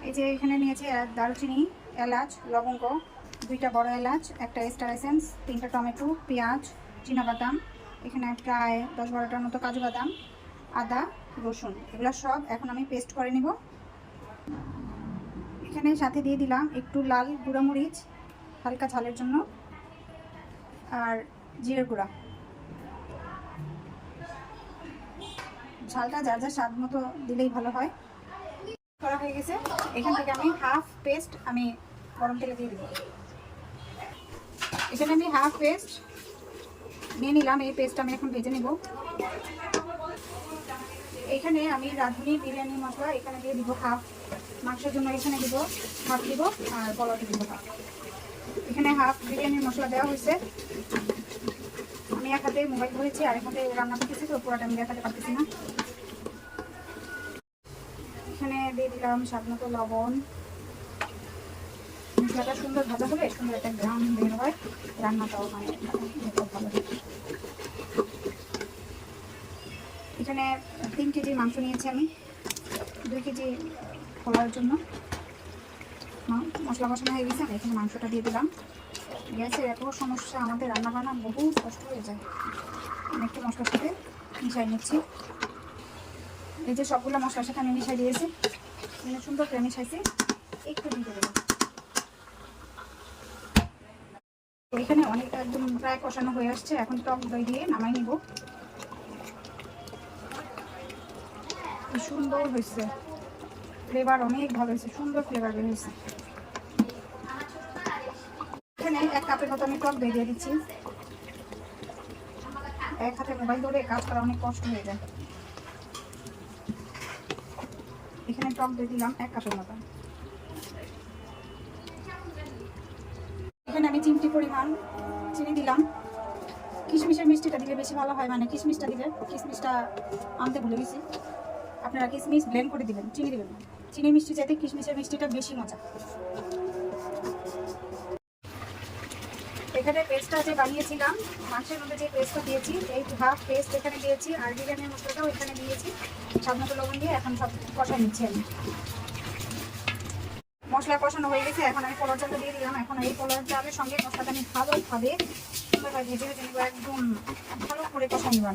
এই যে এখানে নিয়েছি দারুচিনি, এলাচ, লবঙ্গ, 2টা বড় এলাচ, একটা স্টার এসেন্স, 3টা টমেটো, পেঁয়াজ, চিনাবাদাম, এখানে প্রায় 10-12টার মতো কাজু বাদাম, আদা, রসুন, এগুলো সব এখন আমি পেস্ট করে নিব। এখানে সাথে দিয়ে দিলাম একটু লাল গুঁড়ামরিচ হালকা ঝালের জন্য, আর জিরের গুঁড়া। ঝালটা যার যার স্বাদ মতো দিলেই ভালো হয়। করা হয়ে গেছে, এখান থেকে আমি হাফ পেস্ট আমি গরম তেলে দিয়ে দিব। এখানে আমি হাফ পেস্ট নিয়ে নিলাম, এই পেস্ট আমি এখন ভেজে নেব। এখানে আমি রাঁধুনি বিরিয়ানি মশলা এখানে দিয়ে দিব হাফ, মাংসের জন্য এখানে দিব হাফ দিব, আর পোলাওতে দিব হাফ। এখানে হাফ বিরিয়ানির মশলা দেওয়া হয়েছে। আমি এক হাতে মোবাইল ধরেছি আর এক হাতে রান্না করতেছি, তো পুরোটা আমি দেখাতে পারতেছি না। এখানে দিয়ে দিলাম স্বাদ মতো লবণ। মশলাটা সুন্দর ভাজা হলে সুন্দর একটা গ্রাম বের হয়, রান্নাটাও মানে খুব ভালো হয়। এখানে 3 কেজি মাংস নিয়েছি আমি, 2 কেজি পোলাওর জন্য। মশলা কষানো হয়ে গেছে, আমি এখানে মাংসটা দিয়ে দিলাম। গ্যাসের এত সমস্যা, আমাদের রান্না বান্না বহু কষ্ট হয়ে যায়। আমি একটু মশলার সাথে মিশাই নিচ্ছি। এই যে সবগুলো মশলার সাথে আমি মিশাই দিয়েছি, মানে সুন্দর করে মিশাইছি। একটু দিয়ে দেবো। এখানে অনেকটা একদম প্রায় কষানো হয়ে আসছে, এখন টক দই দিয়ে নামাই নিব। সুন্দর হয়েছে, ফ্লেভার অনেক ভালো হয়েছে, সুন্দর ফ্লেভার বের হয়েছে। এখানে 1 কাপের মতো আমি টক দই দিয়ে দিচ্ছি। এক হাতে মোবাইল ধরে কাজ করা অনেক কষ্ট হয়ে যায়। এখানে টক দই দিলাম 1 কাপের মতো। এখানে আমি চিমটি পরিমাণ চিনি দিলাম। কিশমিশের মিষ্টিটা দিলে বেশি ভালো হয়, মানে কিশমিশটা দিলে, কিশমিশটা আনতে ভুলে গেছি। আপনারা কিশমিশ ব্লেন্ড করে দিবেন, চিনি দিবেন না। চিনি মিষ্টি চাইতে কিশমিশের মিষ্টিটা বেশি মজা। এখানে পেস্টটা যে বানিয়েছিলাম, মাংসের মধ্যে যে পেস্টটা দিয়েছি, এই হাফ পেস্ট এখানে দিয়েছি, আর বিরিয়ানির মশলাটাও এখানে দিয়েছি। স্বাদ মতো লবণ দিয়ে এখন সব কষাই নিচ্ছি আমি। মশলা কষানো হয়ে গেছে, এখন আমি পোলার চালটা দিয়ে দিলাম। এখন এই পোলার চালের সঙ্গে মশলাটা আমি ভালোভাবে সুন্দরভাবে ভেজে ভেজে নিব, একদম ভালো করে কষা নিব।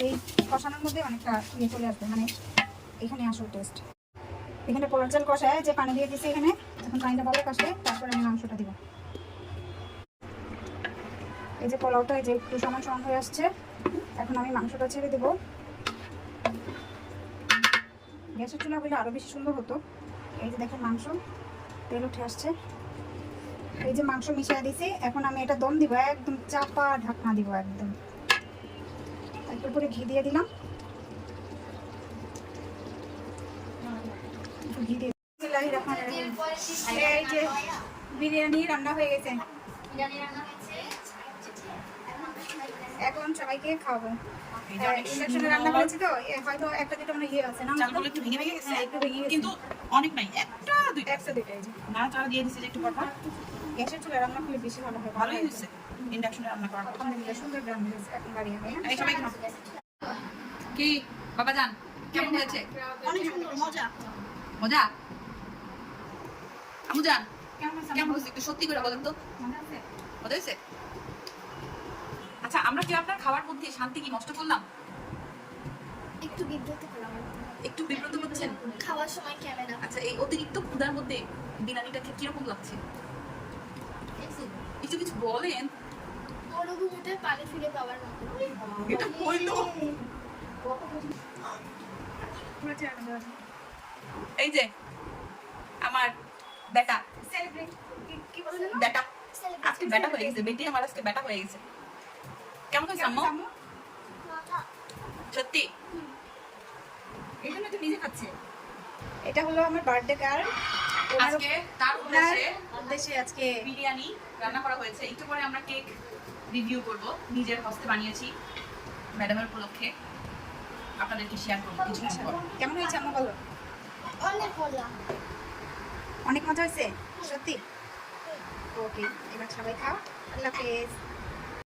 এই কষানোর মধ্যে অনেকটা ইয়ে চলে আসবে, মানে এখানে আসল টেস্ট। এখানে পোলার চাল কষায় যে পানি দিয়ে দিচ্ছি এখানে, এখন পানিটা ভালো কষলে তারপরে আমি মাংসটা দিব। এই যে পোলাওটা এই যে একটু সমান সমান হয়ে আসছে, এখন আমি মাংসটা ছেড়ে দেবো। গ্যাসের চুলা হলে আরও বেশি সুন্দর হতো। এই যে দেখেন মাংস তেল উঠে আসছে। এই যে মাংস মিশিয়ে দিছি, এখন আমি এটা দম দিব, একদম চাপা ঢাকনা দিব একদম। একটু করে ঘি দিয়ে দিলাম, ঘি দিয়ে। এই যে বিরিয়ানি রান্না হয়ে গেছে, এখন সবাইকে খাওয়াবো। ইন্ডাকশনে রান্না করেছি তো, হয়তো একটা দুটো মানে ইয়ে আছে না, চালগুলো একটু ভেঙে ভেঙে গেছে, একটু ভেঙে গেছে, কিন্তু অনেক নাই, একটা দুইটা এই যে নাড়াচাড়া দিয়ে দিচ্ছে একটু পরপর। গ্যাসের চুলা রান্না করলে বেশি ভালো হয়। ভালোই হয়েছে ইন্ডাকশনে রান্না করার কথা। আলহামদুলিল্লাহ, সুন্দর গ্রাম হয়েছে। এখন বাড়ি হবে এই সবাই খাও। কি বাবা জান কেমন হয়েছে? অনেক সুন্দর, মজা মজা? আমু জান কেমন হয়েছে? কেমন হয়েছে একটু সত্যি করে বলেন তো। মজা আছে? মজা হয়েছে? আচ্ছা, আমরা কি আপনার খাওয়ার মধ্যে শান্তি কি নষ্ট করলাম? একটু বিব্রত হলাম, একটু বিব্রত হচ্ছেন খাওয়ার সময় ক্যামেরা। আচ্ছা, এই অতিরিক্ত ক্ষুধার মধ্যে বিরিয়ানিটাকে কিরকম লাগছে? কিছু কিছু বলেন। মরুভূমিতে পানি ফিরে পাওয়ার মতো। এটা কইলো। এই যে আমার বেটা, সেলিব্রেট কি বলেন? বেটা আজকে বেটা হয়ে গেছে, বেটি আমার আজকে বেটা হয়ে গেছে। কেমন হয়েছে আম্মু? সত্যি? এই জন্য তো নিজে খাচ্ছে। এটা হলো আমার বার্থডে কার্ড। আজকে তার উদ্দেশ্যে আজকে বিরিয়ানি রান্না করা হয়েছে। একটু পরে আমরা কেক রিভিউ করব, নিজের হস্তে বানিয়েছি ম্যাডামের উপলক্ষে, আপনাদেরকে শেয়ার করবো কিছু কিছু পর। কেমন হয়েছে আম্মু বলো? অনেক মজা। অনেক মজা হয়েছে সত্যি। ওকে, এবার সবাই খাও। আল্লাহ হাফেজ।